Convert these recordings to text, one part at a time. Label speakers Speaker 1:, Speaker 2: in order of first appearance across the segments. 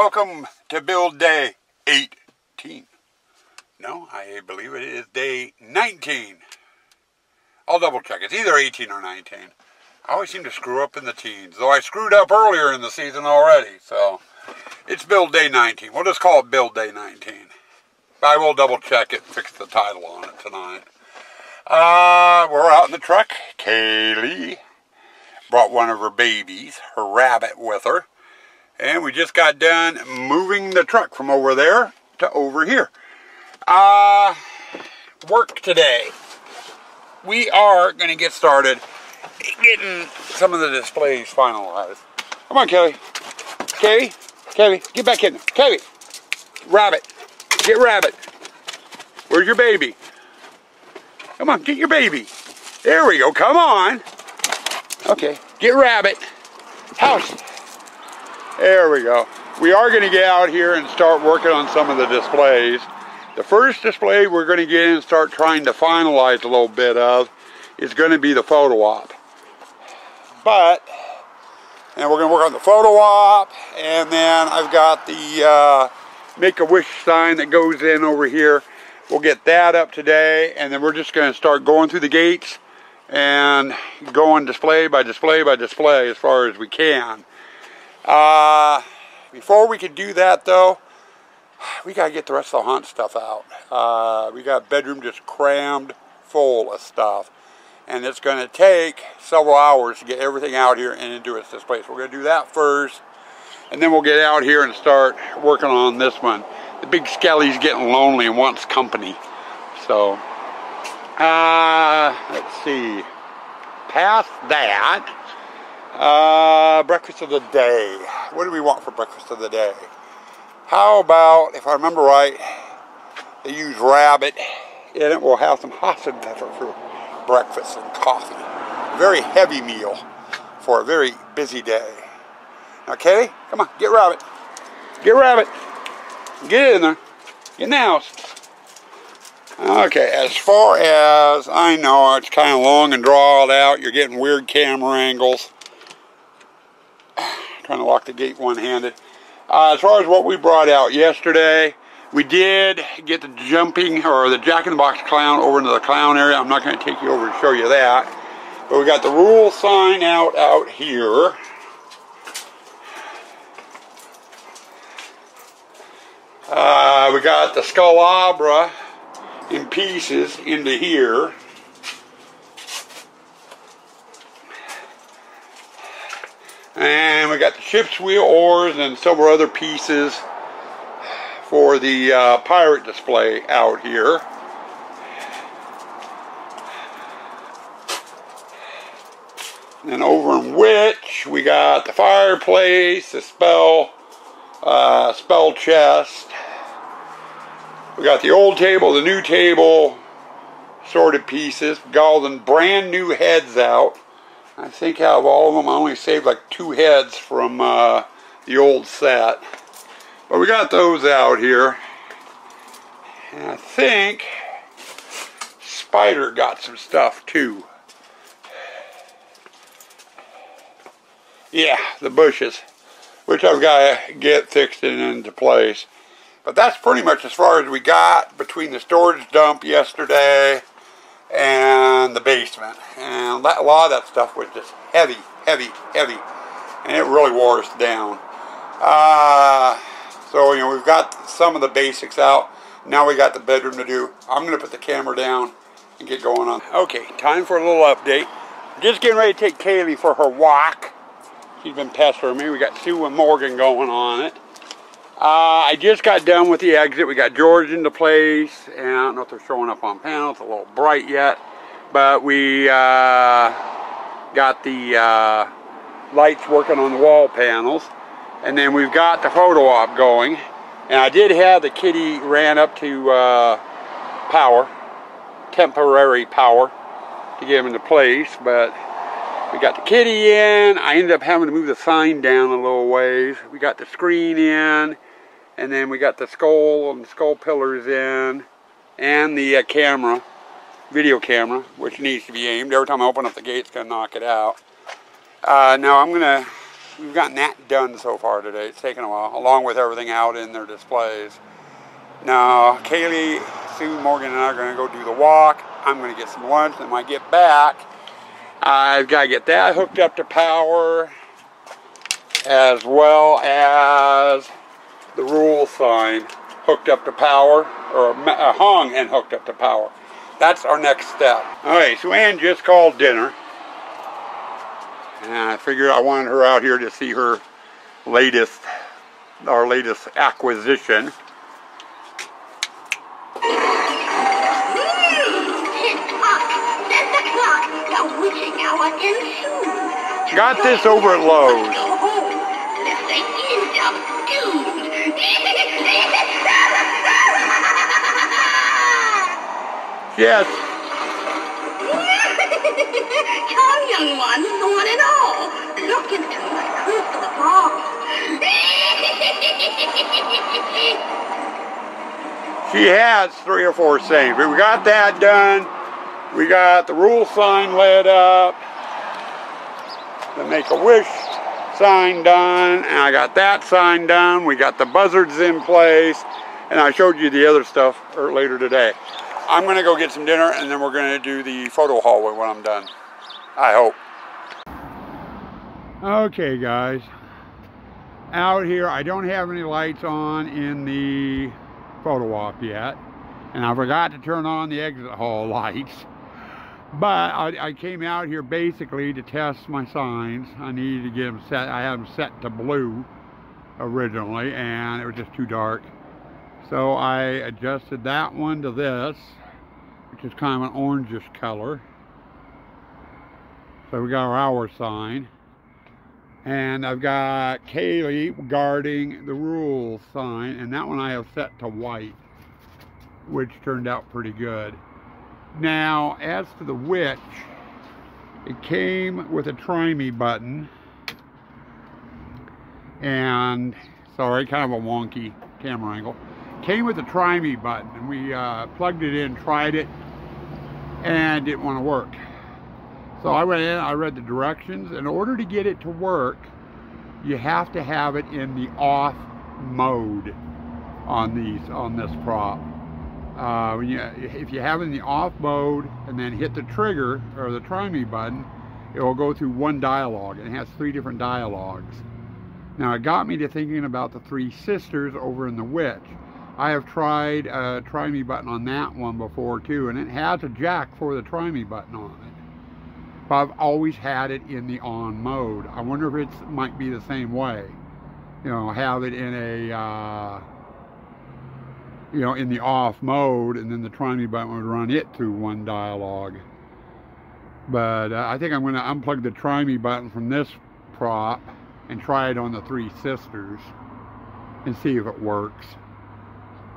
Speaker 1: Welcome to build day 18. No, I believe it is day 19. I'll double check. It's either 18 or 19. I always seem to screw up in the teens, though I screwed up earlier in the season already. So it's build day 19. We'll just call it build day 19. But I will double check it and fix the title on it tonight. We're out in the truck. Kaylee brought one of her babies, her rabbit, with her. And we just got done moving the truck from over there to over here. Work today. We are going to get started getting some of the displays finalized. Come on, Kelly. Kelly, get back in there. Kelly, Rabbit, get Rabbit. Where's your baby? Come on, get your baby. There we go, come on. Okay, get Rabbit. House. There we go. We are going to get out here and start working on some of the displays. The first display we're going to get in and start trying to finalize a little bit of is going to be the photo op. And we're going to work on the photo op, and then I've got the Make-A-Wish sign that goes in over here. We'll get that up today, and then we're just going to start going through the gates and going display by display by display as far as we can. Before we can do that, though, we got to get the rest of the haunt stuff out. We got bedroom just crammed full of stuff, and it's going to take several hours to get everything out here and into its display. So we're going to do that first, and then we'll get out here and start working on this one. The big Skelly's getting lonely and wants company. So, let's see. Past that, breakfast of the day. What do we want for breakfast of the day? How about, if I remember right, they use rabbit in it. We'll have some Hassan pepper for breakfast and coffee. A very heavy meal for a very busy day. Now, Kelly, come on, get Rabbit. Get Rabbit. Get in there. Get in the house. Okay, as far as I know, it's kind of long and drawn out. You're getting weird camera angles. Trying to lock the gate one-handed. As far as what we brought out yesterday, we did get the jumping, or the Jack-in-the-Box clown over into the clown area. I'm not going to take you over to show you that. But we got the rule sign out here. We got the Skullabra in pieces into here. And we got the ship's wheel oars and several other pieces for the pirate display out here. And over in Witch, we got the fireplace, the spell chest. We got the old table, the new table, sorted pieces. We got all the brand new heads out. I think out of all of them, I only saved like 2 heads from the old set. But we got those out here. And I think Spider got some stuff too. Yeah, the bushes, which I've got to get fixed and into place. But that's pretty much as far as we got between the storage dump yesterday and the basement. And a lot of that stuff was just heavy. And it really wore us down. So, you know, we've got some of the basics out. Now we got the bedroom to do. I'm going to put the camera down and get going on. Okay, time for a little update. Just getting ready to take Kaylee for her walk. She's been pestering me. We got Sue and Morgan going on it. I just got done with the exit. We got George into place, and I don't know if they're showing up on panel. It's a little bright yet, but we got the lights working on the wall panels, and then we've got the photo op going. And I did have the kitty ran up to power, temporary power, to get him into place, but we got the kitty in. I ended up having to move the sign down a little ways. We got the screen in, and then we got the skull and the skull pillars in, and the camera, video camera, which needs to be aimed. Every time I open up the gate, it's going to knock it out. Now we've gotten that done so far today. It's taken a while, along with everything out in their displays. Now, Kaylee, Sue, Morgan, and I are going to go do the walk. I'm going to get some lunch, and when I get back, I've got to get that hooked up to power, as well as the rule sign hooked up to power, or hung and hooked up to power. That's our next step. Alright, so Ann just called dinner. And I figured I wanted her out here to see her latest, our latest acquisition. Got this over at Lowe's. Yes.
Speaker 2: Come, young one, one and all. Look into my crystal ball.
Speaker 1: She has 3 or 4 saved, but we got that done. We got the rule sign lit up. The Make-A-Wish sign done, and I got that sign done. We got the buzzards in place, and I showed you the other stuff later today. I'm going to go get some dinner, and then we're going to do the photo hallway when I'm done. I hope. Okay, guys. Out here, I don't have any lights on in the photo op yet, and I forgot to turn on the exit hall lights. But I came out here basically to test my signs. I needed to get them set. I had them set to blue originally, and it was just too dark. So I adjusted that one to this, which is kind of an orangish color. So we got our hour sign. And I've got Kaylee guarding the rule sign, and that one I have set to white, which turned out pretty good. Now, as to the witch, it came with a try me button, and sorry, kind of a wonky camera angle. Came with a try me button, and we plugged it in, tried it, and it didn't want to work. So I went in, I read the directions. In order to get it to work, you have to have it in the off mode on this prop. If you have it in the off mode and then hit the trigger or the try me button, it will go through one dialogue, and it has 3 different dialogues. Now it got me to thinking about the 3 sisters over in the witch. I have tried a try me button on that one before too, and it has a jack for the try me button on it. But I've always had it in the on mode. I wonder if it might be the same way. You know, have it in a you know, in the off mode, and then the try me button would run it through one dialogue. But I think I'm going to unplug the try me button from this prop and try it on the 3 sisters and see if it works.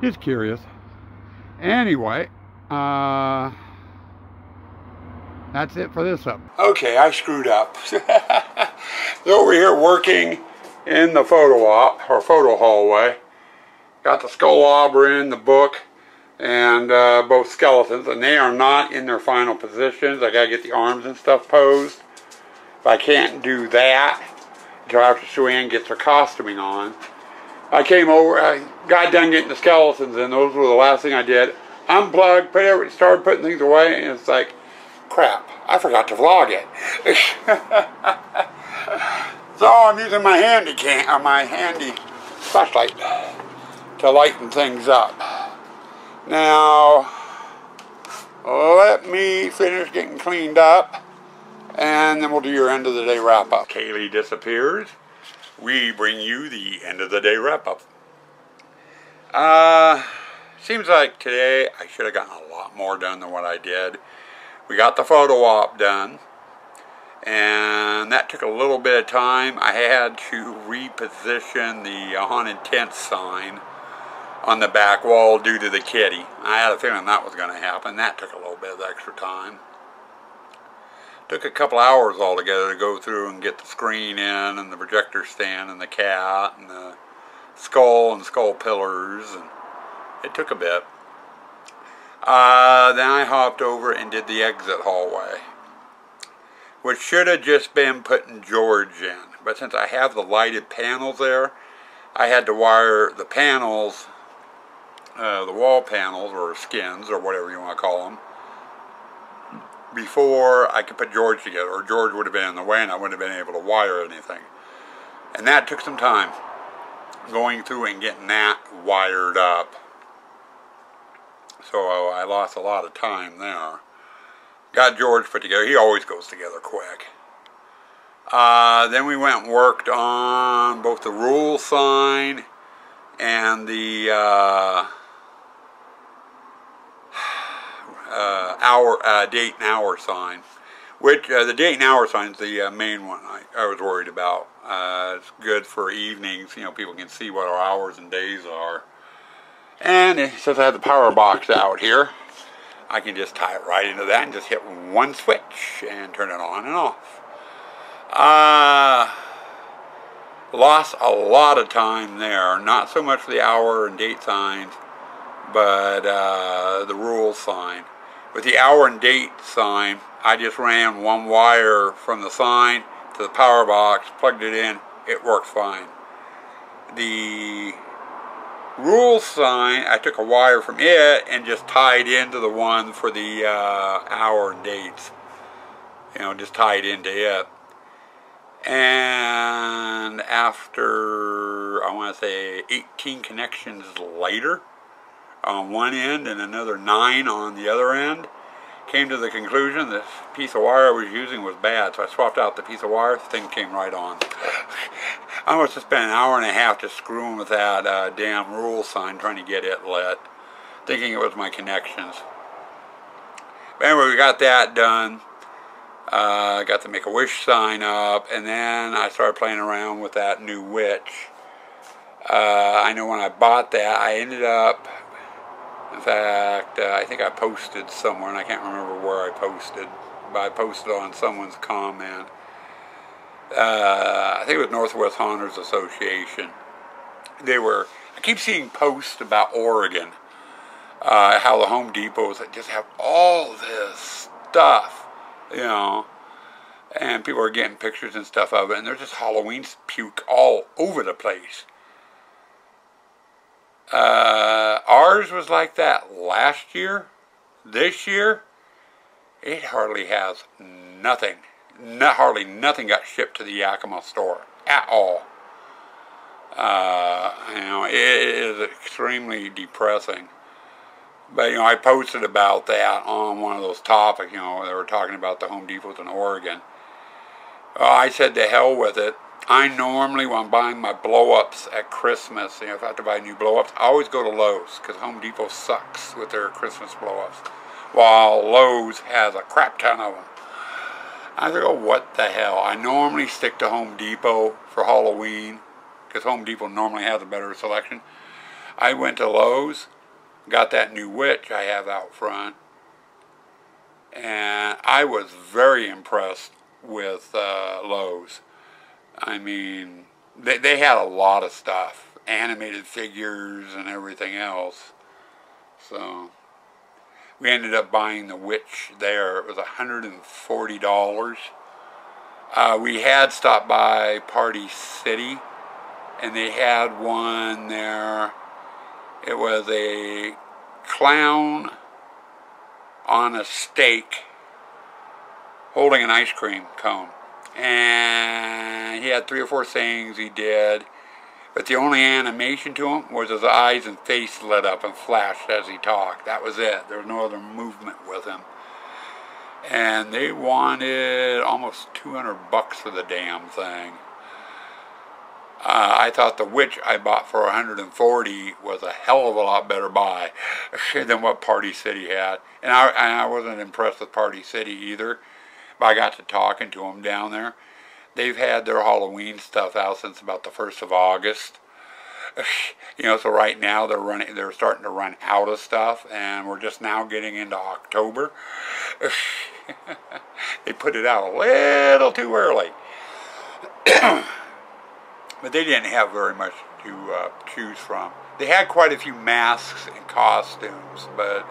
Speaker 1: Just curious. Anyway, that's it for this up. Okay, I screwed up. Over here working in the photo op, or photo hallway. Got the Skullobra in the book, and both skeletons, and they are not in their final positions. I gotta get the arms and stuff posed. But I can't do that until after Sue Ann gets her costuming on. I came over, I got done getting the skeletons in. Those were the last thing I did. Unplugged, started putting things away, and it's like, crap, I forgot to vlog it. So I'm using my handy flashlight to lighten things up. Now, let me finish getting cleaned up, and then we'll do your end of the day wrap up. Kaylee disappears. We bring you the end of the day wrap up. Seems like today I should have gotten a lot more done than what I did. We got the photo op done, and that took a little bit of time. I had to reposition the haunted tent sign on the back wall due to the kitty. I had a feeling that was going to happen. That took a little bit of extra time. Took a couple hours altogether to go through and get the screen in, and the projector stand, and the cat, and the skull and skull pillars, and it took a bit. Then I hopped over and did the exit hallway, which should have just been putting George in, but since I have the lighted panels there, I had to wire the panels, the wall panels or skins or whatever you want to call them, before I could put George together, or George would have been in the way and I wouldn't have been able to wire anything. And that took some time, going through and getting that wired up. So I lost a lot of time there. Got George put together. He always goes together quick. Then we went and worked on both the rule sign and the date and hour sign. Which, the date and hour sign is the main one I was worried about. It's good for evenings, you know, people can see what our hours and days are. And since I have the power box out here, I can just tie it right into that and just hit one switch and turn it on and off. Lost a lot of time there, not so much for the hour and date signs, but the rule sign. With the hour and date sign, I just ran one wire from the sign to the power box, plugged it in, it worked fine. The rule sign, I took a wire from it and just tied into the one for the hour and dates. You know, just tied into it. And after, I want to say 18 connections later on one end and another 9 on the other end, came to the conclusion this piece of wire I was using was bad, so I swapped out the piece of wire. The thing came right on. I must have spent an hour and a half just screwing with that damn rule sign, trying to get it lit, thinking it was my connections. But anyway, we got that done. Got the Make-A-Wish sign up, and then I started playing around with that new witch. I know when I bought that, I ended up, in fact, I think I posted somewhere, and I can't remember where I posted, but I posted on someone's comment. I think it was Northwest Haunters Association. I keep seeing posts about Oregon, how the Home Depots just have all this stuff, you know, and people are getting pictures and stuff of it, and there's just Halloween puke all over the place. Ours was like that last year. This year, it hardly has nothing. Hardly nothing got shipped to the Yakima store at all. You know, it is extremely depressing. But, you know, I posted about that on one of those topics, you know, they were talking about the Home Depots in Oregon. I said to hell with it. I normally, when I'm buying my blow-ups at Christmas, you know, if I have to buy new blow-ups, I always go to Lowe's, because Home Depot sucks with their Christmas blow-ups, while Lowe's has a crap ton of them. I think, oh, what the hell? I normally stick to Home Depot for Halloween, because Home Depot normally has a better selection. I went to Lowe's, got that new witch I have out front, and I was very impressed with Lowe's. I mean, they had a lot of stuff, animated figures and everything else. So we ended up buying the witch there. It was $140. We had stopped by Party City, and they had one there. It was a clown on a stake holding an ice cream cone. And he had 3 or 4 sayings he did, but the only animation to him was his eyes and face lit up and flashed as he talked. That was it. There was no other movement with him. And they wanted almost $200 for the damn thing. I thought the witch I bought for $140 was a hell of a lot better buy than what Party City had. And I wasn't impressed with Party City either. But I got to talking to them down there. They've had their Halloween stuff out since about the 1st of August. You know, so right now they're starting to run out of stuff, and we're just now getting into October. They put it out a little too early. But they didn't have very much to choose from. They had quite a few masks and costumes, but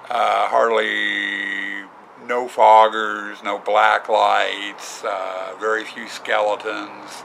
Speaker 1: hardly no foggers, no black lights, very few skeletons,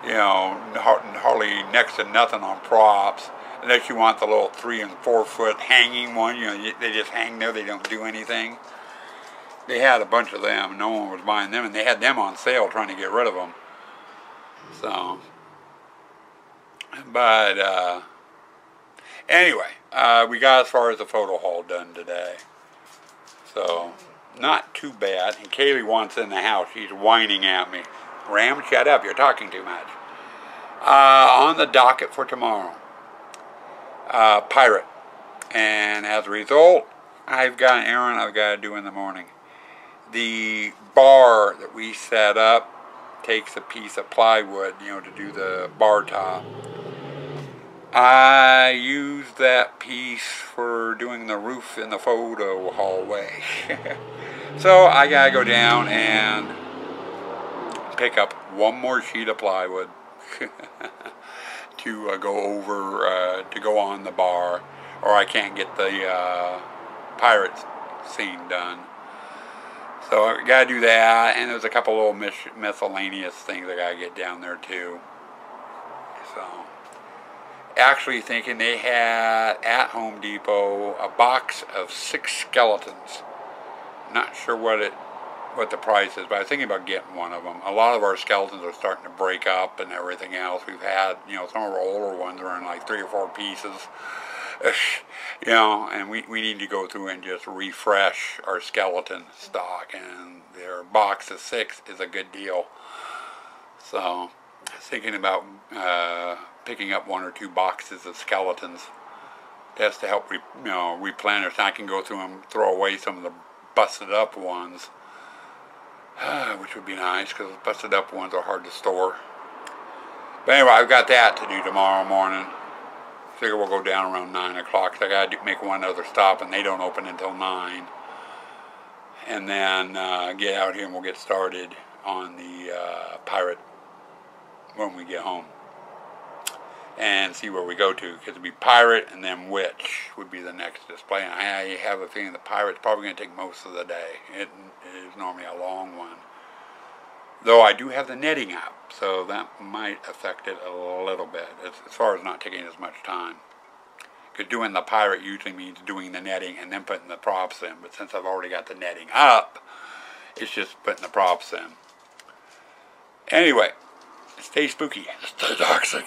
Speaker 1: you know, hardly next to nothing on props, unless you want the little 3 and 4 foot hanging one, you know, they just hang there, they don't do anything. They had a bunch of them, no one was buying them, and they had them on sale trying to get rid of them. So, but anyway, we got as far as the photo haul done today. So, not too bad. And Kaylee wants in the house. She's whining at me. Ram, shut up. You're talking too much. On the docket for tomorrow, pirate. And as a result, I've got an errand I've got to do in the morning. The bar that we set up takes a piece of plywood, you know, to do the bar top. I used that piece for doing the roof in the photo hallway. So I gotta go down and pick up one more sheet of plywood to go over, to go on the bar, or I can't get the pirate scene done. So I gotta do that, and there's a couple little miscellaneous things I gotta get down there too. So, actually thinking they had at Home Depot a box of 6 skeletons. Not sure what the price is, but I was thinking about getting one of them. A lot of our skeletons are starting to break up and everything else. We've had, you know, some of our older ones are in like 3 or 4 pieces. You know, and we need to go through and just refresh our skeleton stock, and their box of 6 is a good deal. So, I was thinking about picking up 1 or 2 boxes of skeletons just to help replenish. I can go through and throw away some of the busted up ones, which would be nice because busted up ones are hard to store. But anyway, I've got that to do tomorrow morning. Figure we'll go down around 9 o'clock. So I got to make one other stop, and they don't open until 9. And then get out here and we'll get started on the pirate when we get home. And see where we go to, because it'd be pirate and then witch would be the next display. And I have a feeling the pirate's probably going to take most of the day. It is normally a long one. Though I do have the netting up, so that might affect it a little bit, as far as not taking as much time. Because doing the pirate usually means doing the netting and then putting the props in. But since I've already got the netting up, it's just putting the props in. Anyway, stay spooky. Stay toxic.